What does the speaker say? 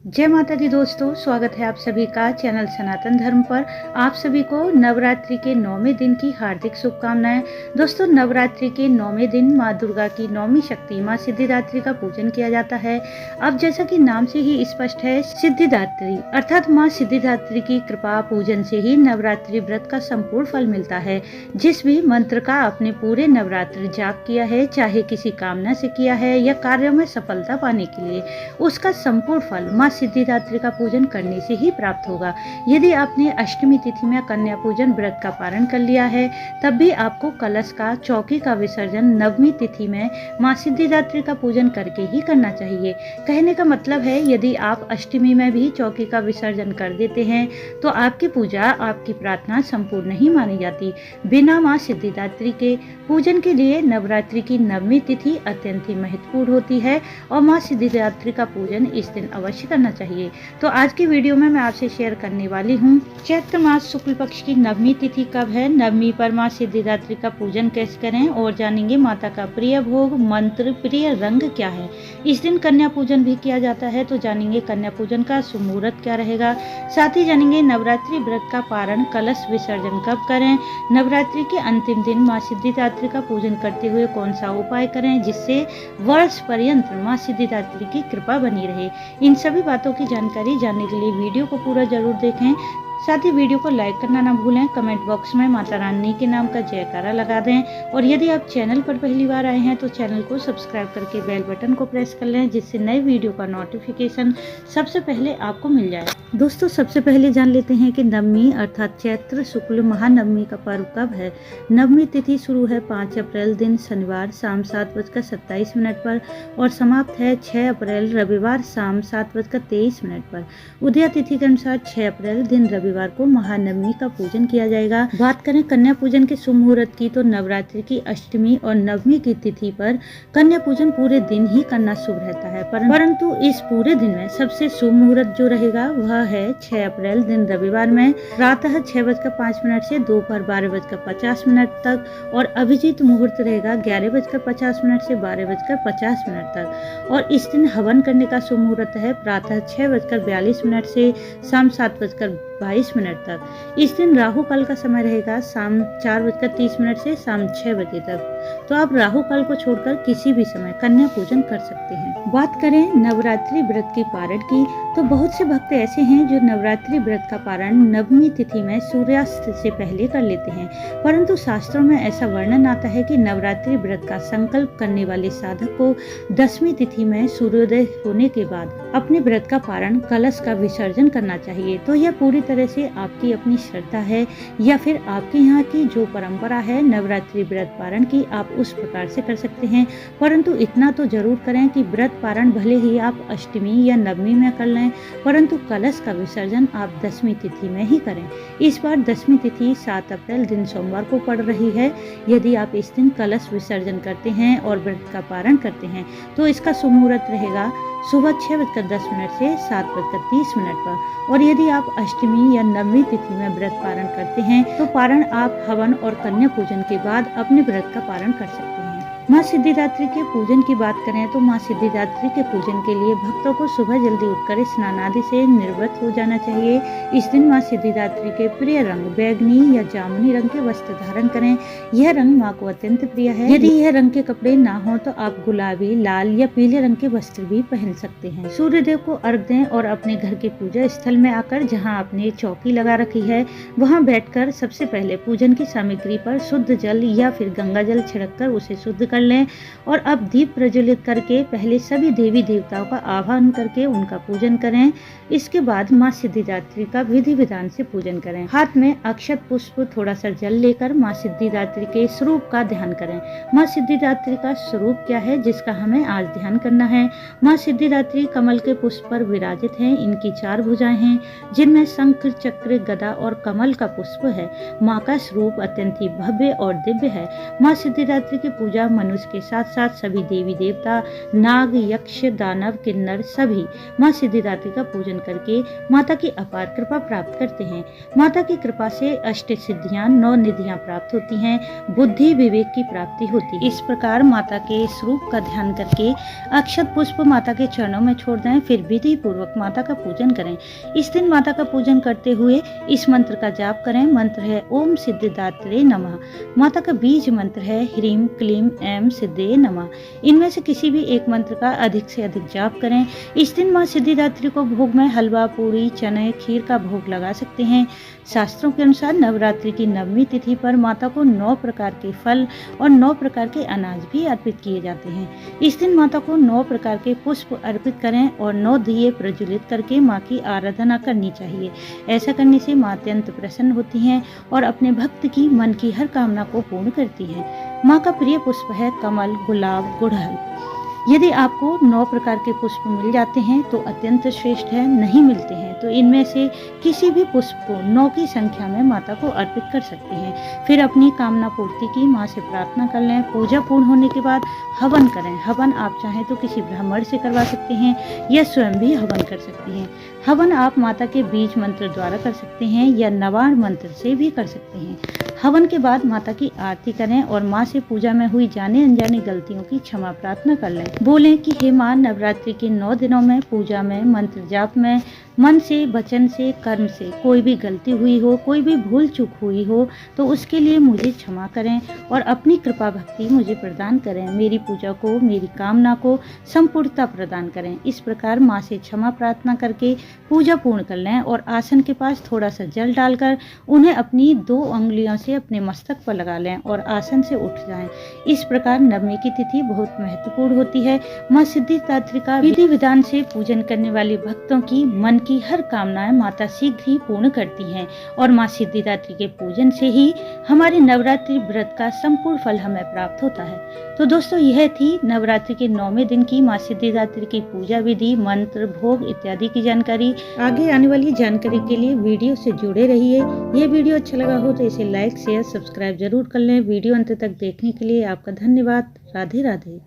जय माता दी दोस्तों, स्वागत है आप सभी का चैनल सनातन धर्म पर। आप सभी को नवरात्रि के 9वें दिन की हार्दिक शुभकामनाएं। दोस्तों, नवरात्रि के 9वें दिन माँ दुर्गा की 9वीं शक्ति माँ सिद्धिदात्री का पूजन किया जाता है। अब जैसा कि नाम से ही स्पष्ट है, सिद्धिदात्री अर्थात माँ सिद्धिदात्री की कृपा पूजन से ही नवरात्रि व्रत का संपूर्ण फल मिलता है। जिस भी मंत्र का अपने पूरे नवरात्रि जाप किया है, चाहे किसी कामना से किया है या कार्यों में सफलता पाने के लिए, उसका संपूर्ण फल माँ सिद्धिदात्री का पूजन करने से ही प्राप्त होगा। यदि आपने अष्टमी तिथि में कन्या पूजन व्रत का पारण कर लिया है, तब भी आपको कलश का चौकी का विसर्जन नवमी तिथि में माँ सिद्धिदात्री का पूजन करके ही करना चाहिए। कहने का मतलब है, यदि आप अष्टमी में भी चौकी का विसर्जन कर देते हैं तो आपकी पूजा, आपकी प्रार्थना संपूर्ण नहीं मानी जाती। बिना माँ सिद्धिदात्री के पूजन के लिए नवरात्रि की नवमी तिथि अत्यंत ही महत्वपूर्ण होती है और माँ सिद्धिदात्री का पूजन इस दिन अवश्य करना चाहिए। तो आज की वीडियो में मैं आपसे शेयर करने वाली हूँ, चैत्र मास शुक्ल पक्ष की नवमी तिथि कब है, नवमी पर माँ सिद्धिदात्री का पूजन कैसे करें और जानेंगे माता का प्रिय भोग, मंत्र, प्रिय रंग क्या है। इस दिन कन्या पूजन भी किया जाता है, तो जानेंगे कन्या पूजन का शुभ मुहूर्त क्या रहेगा। साथ ही जानेंगे नवरात्रि व्रत का पारण, कलश विसर्जन कब करें, नवरात्रि के अंतिम दिन माँ सिद्धिदात्री का पूजन करते हुए कौन सा उपाय करें जिससे वर्ष पर्यंत माँ सिद्धिदात्री की कृपा बनी रहे। इन सभी बातों की जानकारी जानने के लिए वीडियो को पूरा जरूर देखें। साथ ही वीडियो को लाइक करना ना भूलें। कमेंट बॉक्स में माता रानी के नाम का जयकारा लगा दें और यदि आप चैनल पर पहली बार आए हैं तो चैनल को सब्सक्राइब करके बेल बटन को प्रेस कर लें, जिससे नए वीडियो का नोटिफिकेशन सबसे पहले आपको मिल जाए। दोस्तों, सबसे पहले जान लेते हैं कि नवमी अर्थात चैत्र शुक्ल महानवमी का पर्व कब है। नवमी तिथि शुरू है 5 अप्रैल दिन शनिवार शाम 7:27 पर और समाप्त है 6 अप्रैल रविवार शाम 7:23 पर। उदया तिथि के अनुसार 6 अप्रैल दिन रविवार को महानवमी का पूजन किया जाएगा। बात करें कन्या पूजन के शुभ मुहूर्त की, तो नवरात्रि की अष्टमी और नवमी की तिथि पर कन्या पूजन पूरे दिन ही करना शुभ रहता है, परंतु इस पूरे दिन में सबसे शुभ मुहूर्त जो रहेगा वह है 6 अप्रैल दिन रविवार में प्रातः 6:05 से दोपहर 12:50 तक और अभिजीत मुहूर्त रहेगा 11:50 से 12:50 तक। और इस दिन हवन करने का शुभ मुहूर्त है प्रातः 6:42 से शाम 7:22 तक। इस दिन राहु काल का समय रहेगा शाम 4:30 से शाम 6 बजे तक। तो आप राहु काल को छोड़कर किसी भी समय कन्या पूजन कर सकते हैं। बात करें नवरात्रि व्रत की पारण की, तो बहुत से भक्त ऐसे हैं जो नवरात्रि व्रत का पारण नवमी तिथि में सूर्यास्त से पहले कर लेते हैं, परंतु शास्त्रों में ऐसा वर्णन आता है कि नवरात्रि व्रत का संकल्प करने वाले साधक को 10वीं तिथि में सूर्योदय होने के बाद अपने व्रत का पारण, कलश का विसर्जन करना चाहिए। तो यह पूरी तरह से आपकी अपनी श्रद्धा है या फिर आपके यहाँ की जो परंपरा है नवरात्रि व्रत पारण की, आप उस प्रकार से कर सकते हैं। परंतु इतना तो जरूर करें कि व्रत पारण भले ही आप अष्टमी या नवमी में कर लें, परंतु कलश का विसर्जन आप 10वीं तिथि में ही करें। इस बार 10वीं तिथि 7 अप्रैल दिन सोमवार को पड़ रही है। यदि आप इस दिन कलश विसर्जन करते हैं और व्रत का पारण करते हैं तो इसका शुभ मुहूर्त रहेगा सुबह 6:10 से 7:30 पर। और यदि आप अष्टमी या नवमी तिथि में व्रत पारण करते हैं तो पारण आप हवन और कन्या पूजन के बाद अपने व्रत का पारण कर सकते हैं। माँ सिद्धिदात्री के पूजन की बात करें तो माँ सिद्धिदात्री के पूजन के लिए भक्तों को सुबह जल्दी उठकर स्नान आदि से निर्वृत्त हो जाना चाहिए। इस दिन माँ सिद्धिदात्री के प्रिय रंग बैगनी या जामुनी रंग के वस्त्र धारण करें। यह रंग माँ को अत्यंत प्रिय है। यदि यह रंग के कपड़े ना हो तो आप गुलाबी, लाल या पीले रंग के वस्त्र भी पहन सकते हैं। सूर्यदेव को अर्घ दें और अपने घर के पूजा स्थल में आकर जहाँ आपने चौकी लगा रखी है वहाँ बैठकर सबसे पहले पूजन की सामग्री पर शुद्ध जल या फिर गंगा जल छिड़ककर उसे शुद्ध कर लें और अब दीप प्रज्वलित करके पहले सभी देवी देवताओं का आह्वान करके उनका पूजन करें। इसके बाद माँ सिद्धिदात्री का विधि विधान से पूजन करें। हाथ में अक्षत पुष्प, थोड़ा सा जल लेकर माँ सिद्धिदात्री के स्वरूप का ध्यान करें। माँ सिद्धिदात्री का स्वरूप क्या है जिसका हमें आज ध्यान करना है। माँ सिद्धिदात्री कमल के पुष्प पर विराजित हैं। इनकी 4 भुजाएं हैं जिनमें शंख, चक्र, गदा और कमल का पुष्प है। माँ का स्वरूप अत्यंत ही भव्य और दिव्य है। माँ सिद्धिदात्री की पूजा मनुष्य के साथ साथ सभी देवी देवता, नाग, यक्ष, दानव, किन्नर सभी माँ सिद्धिदात्री का पूजन करके माता की अपार कृपा प्राप्त करते हैं। माता की कृपा से अष्ट सिद्धियां, 9 निधियां प्राप्त होती हैं, बुद्धि विवेक की प्राप्ति होती है। इस प्रकार माता के स्वरूप का ध्यान करके अक्षत पुष्प माता के चरणों में छोड़ दें, फिर विधि पूर्वक माता का पूजन करें। इस दिन माता का पूजन करते हुए इस मंत्र का जाप करें। मंत्र है ओम सिद्धिदात्रे नमः। माता का बीज मंत्र है ह्रीम क्लीम ऐम सिद्धे नमः। इनमें से किसी भी एक मंत्र का अधिक से अधिक जाप करें। इस दिन माँ सिद्धिदात्री को भोग में हलवा, पूरी, चने, खीर का भोग लगा सकते हैं। शास्त्रों के अनुसार नवरात्रि की 9वीं तिथि पर माता को 9 प्रकार के फल और 9 प्रकार के अनाज भी अर्पित किए जाते हैं। इस दिन माता को 9 प्रकार के पुष्प अर्पित करें और 9 दिए प्रज्वलित करके माँ की आराधना करनी चाहिए। ऐसा करने से माँ अत्यंत प्रसन्न होती हैं और अपने भक्त की मन की हर कामना को पूर्ण करती हैं। माँ का प्रिय पुष्प है कमल, गुलाब, गुड़हल। यदि आपको 9 प्रकार के पुष्प मिल जाते हैं तो अत्यंत श्रेष्ठ है, नहीं मिलते हैं तो इनमें से किसी भी पुष्प को 9 की संख्या में माता को अर्पित कर सकते हैं। फिर अपनी कामना पूर्ति की माँ से प्रार्थना कर लें। पूजा पूर्ण होने के बाद हवन करें। हवन आप चाहें तो किसी ब्राह्मण से करवा सकते हैं या स्वयं भी हवन कर सकते हैं। हवन आप माता के बीज मंत्र द्वारा कर सकते हैं या नवार मंत्र से भी कर सकते हैं। हवन के बाद माता की आरती करें और माँ से पूजा में हुई जाने अनजानी गलतियों की क्षमा प्रार्थना कर लें। बोलें कि हे माँ, नवरात्रि के 9 दिनों में पूजा में, मंत्र जाप में, मन से, वचन से, कर्म से कोई भी गलती हुई हो, कोई भी भूल चूक हुई हो तो उसके लिए मुझे क्षमा करें और अपनी कृपा भक्ति मुझे प्रदान करें। मेरी पूजा को, मेरी कामना को संपूर्णता प्रदान करें। इस प्रकार माँ से क्षमा प्रार्थना करके पूजा पूर्ण कर लें और आसन के पास थोड़ा सा जल डालकर उन्हें अपनी 2 उंगलियों से अपने मस्तक पर लगा लें और आसन से उठ जाएं। इस प्रकार 9वीं की तिथि बहुत महत्वपूर्ण होती है। माँ सिद्धिदात्री का विधि विधान से पूजन करने वाले भक्तों की मन की हर कामनाएं माता शीघ्र ही पूर्ण करती हैं और माँ सिद्धिदात्री के पूजन से ही हमारे नवरात्रि व्रत का संपूर्ण फल हमें प्राप्त होता है। तो दोस्तों, यह थी नवरात्रि के 9वें दिन की माँ सिद्धिदात्री की पूजा विधि, मंत्र, भोग इत्यादि की जानकारी। आगे आने वाली जानकारी के लिए वीडियो से जुड़े रहिए। ये वीडियो अच्छा लगा हो तो इसे लाइक, शेयर, सब्सक्राइब जरूर कर लें। वीडियो अंत तक देखने के लिए आपका धन्यवाद। राधे राधे।